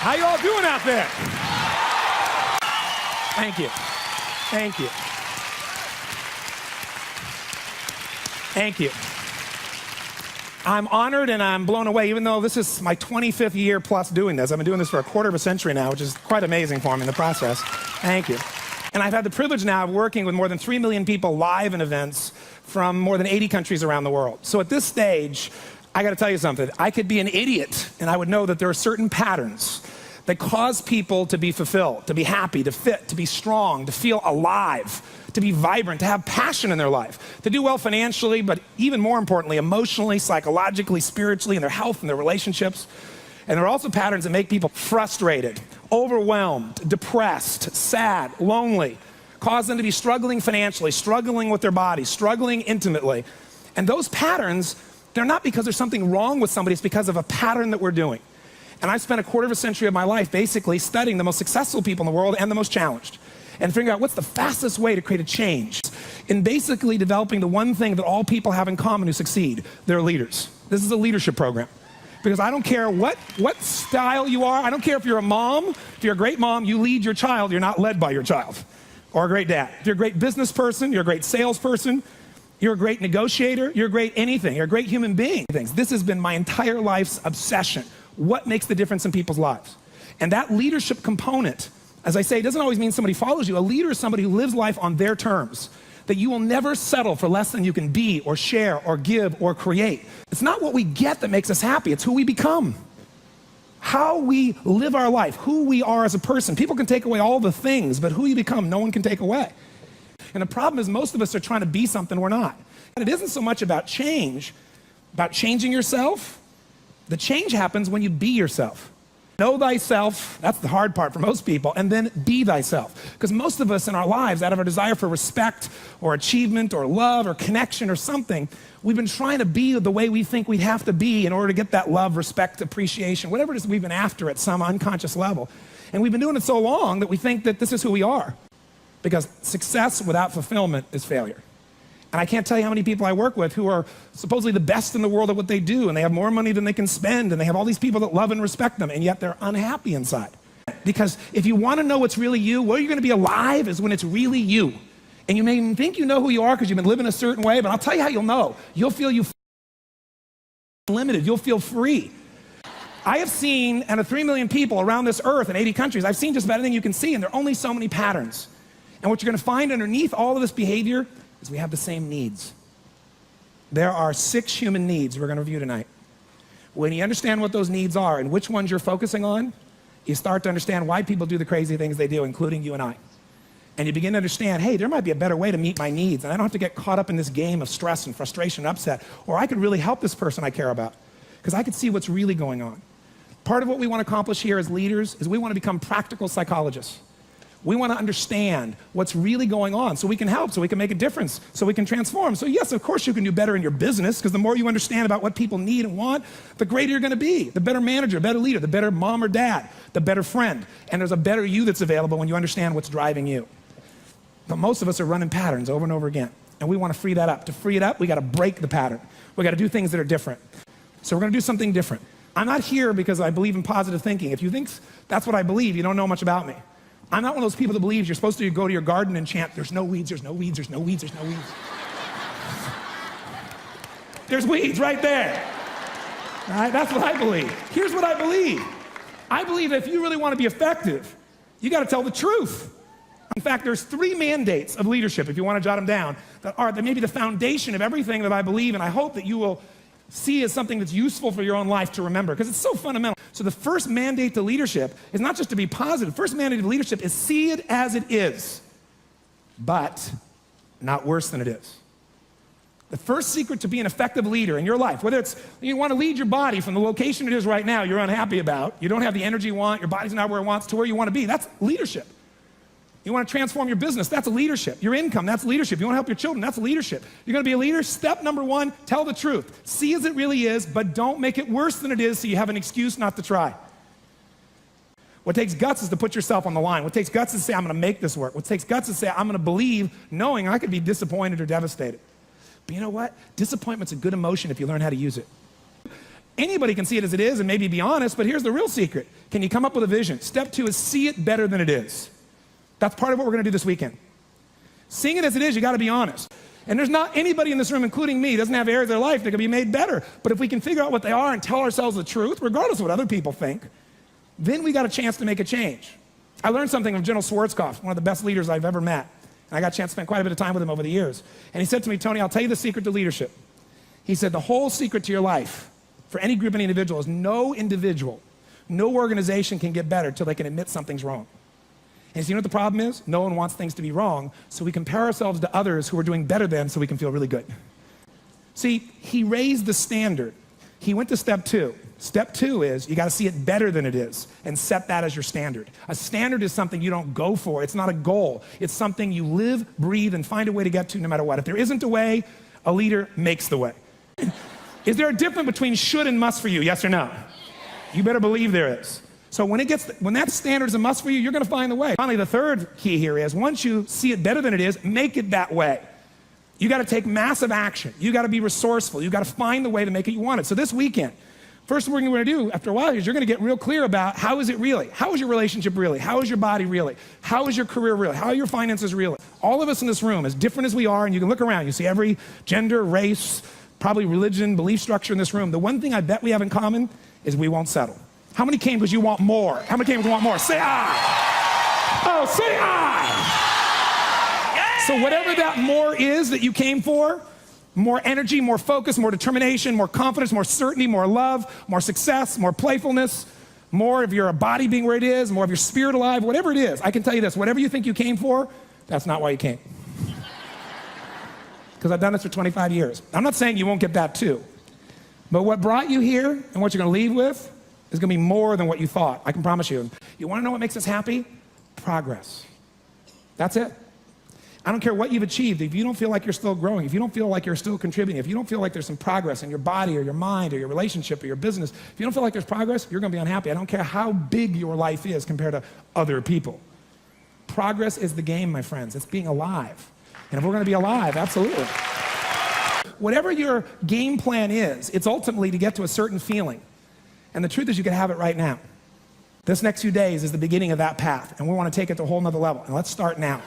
How you all doing out there? Thank you. Thank you. Thank you. I'm honored and I'm blown away, even though this is my 25th year plus doing this. I've been doing this for a quarter of a century now, which is quite amazing for me in the process. Thank you. And I've had the privilege now of working with more than 3 million people live in events from more than 80 countries around the world. So at this stage, I got to tell you something. I could be an idiot, and I would know that there are certain patterns that cause people to be fulfilled, to be happy, to fit, to be strong, to feel alive, to be vibrant, to have passion in their life, to do well financially, but even more importantly, emotionally, psychologically, spiritually, in their health and their relationships. And there are also patterns that make people frustrated, overwhelmed, depressed, sad, lonely, cause them to be struggling financially, struggling with their body, struggling intimately. And those patterns, they're not because there's something wrong with somebody, it's because of a pattern that we're doing. And I spent a quarter of a century of my life basically studying the most successful people in the world and the most challenged, and figuring out what's the fastest way to create a change in basically developing the one thing that all people have in common who succeed. They're leaders. This is a leadership program. Because I don't care what style you are. I don't care if you're a mom. If you're a great mom, you lead your child. You're not led by your child. Or a great dad. If you're a great business person, you're a great salesperson, you're a great negotiator, you're a great anything. You're a great human being. This has been my entire life's obsession. What makes the difference in people's lives? And that leadership component, as I say, doesn't always mean somebody follows you. A leader is somebody who lives life on their terms, that you will never settle for less than you can be or share or give or create. It's not what we get that makes us happy, it's who we become. How we live our life, who we are as a person. People can take away all the things, but who you become, no one can take away. And the problem is most of us are trying to be something we're not. And it isn't so much about change, about changing yourself. The change happens when you be yourself. Know thyself, that's the hard part for most people, and then be thyself. Because most of us in our lives, out of our desire for respect or achievement or love or connection or something, we've been trying to be the way we think we have to be in order to get that love, respect, appreciation, whatever it is we've been after at some unconscious level. And we've been doing it so long that we think that this is who we are. Because success without fulfillment is failure. And I can't tell you how many people I work with who are supposedly the best in the world at what they do, and they have more money than they can spend, and they have all these people that love and respect them, and yet they're unhappy inside. Because if you want to know what's really you, where you're going to be alive is when it's really you. And you may even think you know who you are because you've been living a certain way, but I'll tell you how you'll know. You'll feel limited. You'll feel free. I have seen, out of 3 million people around this earth in 80 countries, I've seen just about anything you can see, and there are only so many patterns. And what you're going to find underneath all of this behavior is we have the same needs. There are 6 human needs we're going to review tonight. When you understand what those needs are and which ones you're focusing on, you start to understand why people do the crazy things they do, including you and I. And you begin to understand, hey, there might be a better way to meet my needs, and I don't have to get caught up in this game of stress and frustration and upset, or I could really help this person I care about, because I could see what's really going on. Part of what we want to accomplish here as leaders is we want to become practical psychologists. We want to understand what's really going on so we can help, so we can make a difference, so we can transform. So yes, of course you can do better in your business, because the more you understand about what people need and want, the greater you're going to be. The better manager, better leader, the better mom or dad, the better friend. And there's a better you that's available when you understand what's driving you. But most of us are running patterns over and over again. And we want to free that up. To free it up, we got to break the pattern. We got to do things that are different. So we're going to do something different. I'm not here because I believe in positive thinking. If you think that's what I believe, you don't know much about me. I'm not one of those people that believes you're supposed to go to your garden and chant, there's no weeds, there's no weeds, there's no weeds, there's no weeds. There's weeds right there. All right, that's what I believe. Here's what I believe. I believe that if you really want to be effective, you got to tell the truth. In fact, there's 3 mandates of leadership, if you want to jot them down, that may be the foundation of everything that I believe, and I hope that you will see as something that's useful for your own life to remember, because it's so fundamental. So the first mandate to leadership is not just to be positive. First mandate to leadership is see it as it is, but not worse than it is. The first secret to be an effective leader in your life, whether it's you want to lead your body from the location it is right now you're unhappy about, you don't have the energy you want, your body's not where it wants, to where you want to be, that's leadership. You want to transform your business, that's leadership. Your income, that's leadership. You want to help your children, that's leadership. You're going to be a leader, step number 1, tell the truth. See as it really is, but don't make it worse than it is so you have an excuse not to try. What takes guts is to put yourself on the line. What takes guts is to say, I'm going to make this work. What takes guts is to say, I'm going to believe, knowing I could be disappointed or devastated. But you know what? Disappointment's a good emotion if you learn how to use it. Anybody can see it as it is and maybe be honest, but here's the real secret. Can you come up with a vision? Step 2 is see it better than it is. That's part of what we're gonna do this weekend. Seeing it as it is, you gotta be honest. And there's not anybody in this room, including me, doesn't have areas of their life that can be made better. But if we can figure out what they are and tell ourselves the truth, regardless of what other people think, then we got a chance to make a change. I learned something from General Schwarzkopf, one of the best leaders I've ever met. And I got a chance to spend quite a bit of time with him over the years. And he said to me, Tony, I'll tell you the secret to leadership. He said, the whole secret to your life, for any group, any individual, is no individual, no organization can get better until they can admit something's wrong. And so you know what the problem is? No one wants things to be wrong, so we compare ourselves to others who are doing better than so we can feel really good. See, he raised the standard. He went to step 2. Step 2 is you gotta see it better than it is and set that as your standard. A standard is something you don't go for. It's not a goal. It's something you live, breathe, and find a way to get to no matter what. If there isn't a way, a leader makes the way. Is there a difference between should and must for you, yes or no? You better believe there is. So when that standard is a must for you, you're gonna find the way. Finally, the third key here is once you see it better than it is, make it that way. You gotta take massive action. You gotta be resourceful. You gotta find the way to make it you want it. So this weekend, first thing we're gonna do after a while is you're gonna get real clear about how is it really? How is your relationship really? How is your body really? How is your career really? How are your finances really? All of us in this room, as different as we are, and you can look around, you see every gender, race, probably religion, belief structure in this room. The one thing I bet we have in common is we won't settle. How many came because you want more? How many came because you want more? Say I. Oh, say I. Yeah. So whatever that more is that you came for, more energy, more focus, more determination, more confidence, more certainty, more love, more success, more playfulness, more of your body being where it is, more of your spirit alive, whatever it is, I can tell you this, whatever you think you came for, that's not why you came. Because I've done this for 25 years. I'm not saying you won't get that too. But what brought you here and what you're gonna leave with is gonna be more than what you thought, I can promise you. You wanna know what makes us happy? Progress. That's it. I don't care what you've achieved, if you don't feel like you're still growing, if you don't feel like you're still contributing, if you don't feel like there's some progress in your body or your mind or your relationship or your business, if you don't feel like there's progress, you're gonna be unhappy. I don't care how big your life is compared to other people. Progress is the game, my friends. It's being alive. And if we're gonna be alive, absolutely. Whatever your game plan is, it's ultimately to get to a certain feeling. And the truth is you can have it right now. This next few days is the beginning of that path, and we wanna take it to a whole nother level. And let's start now.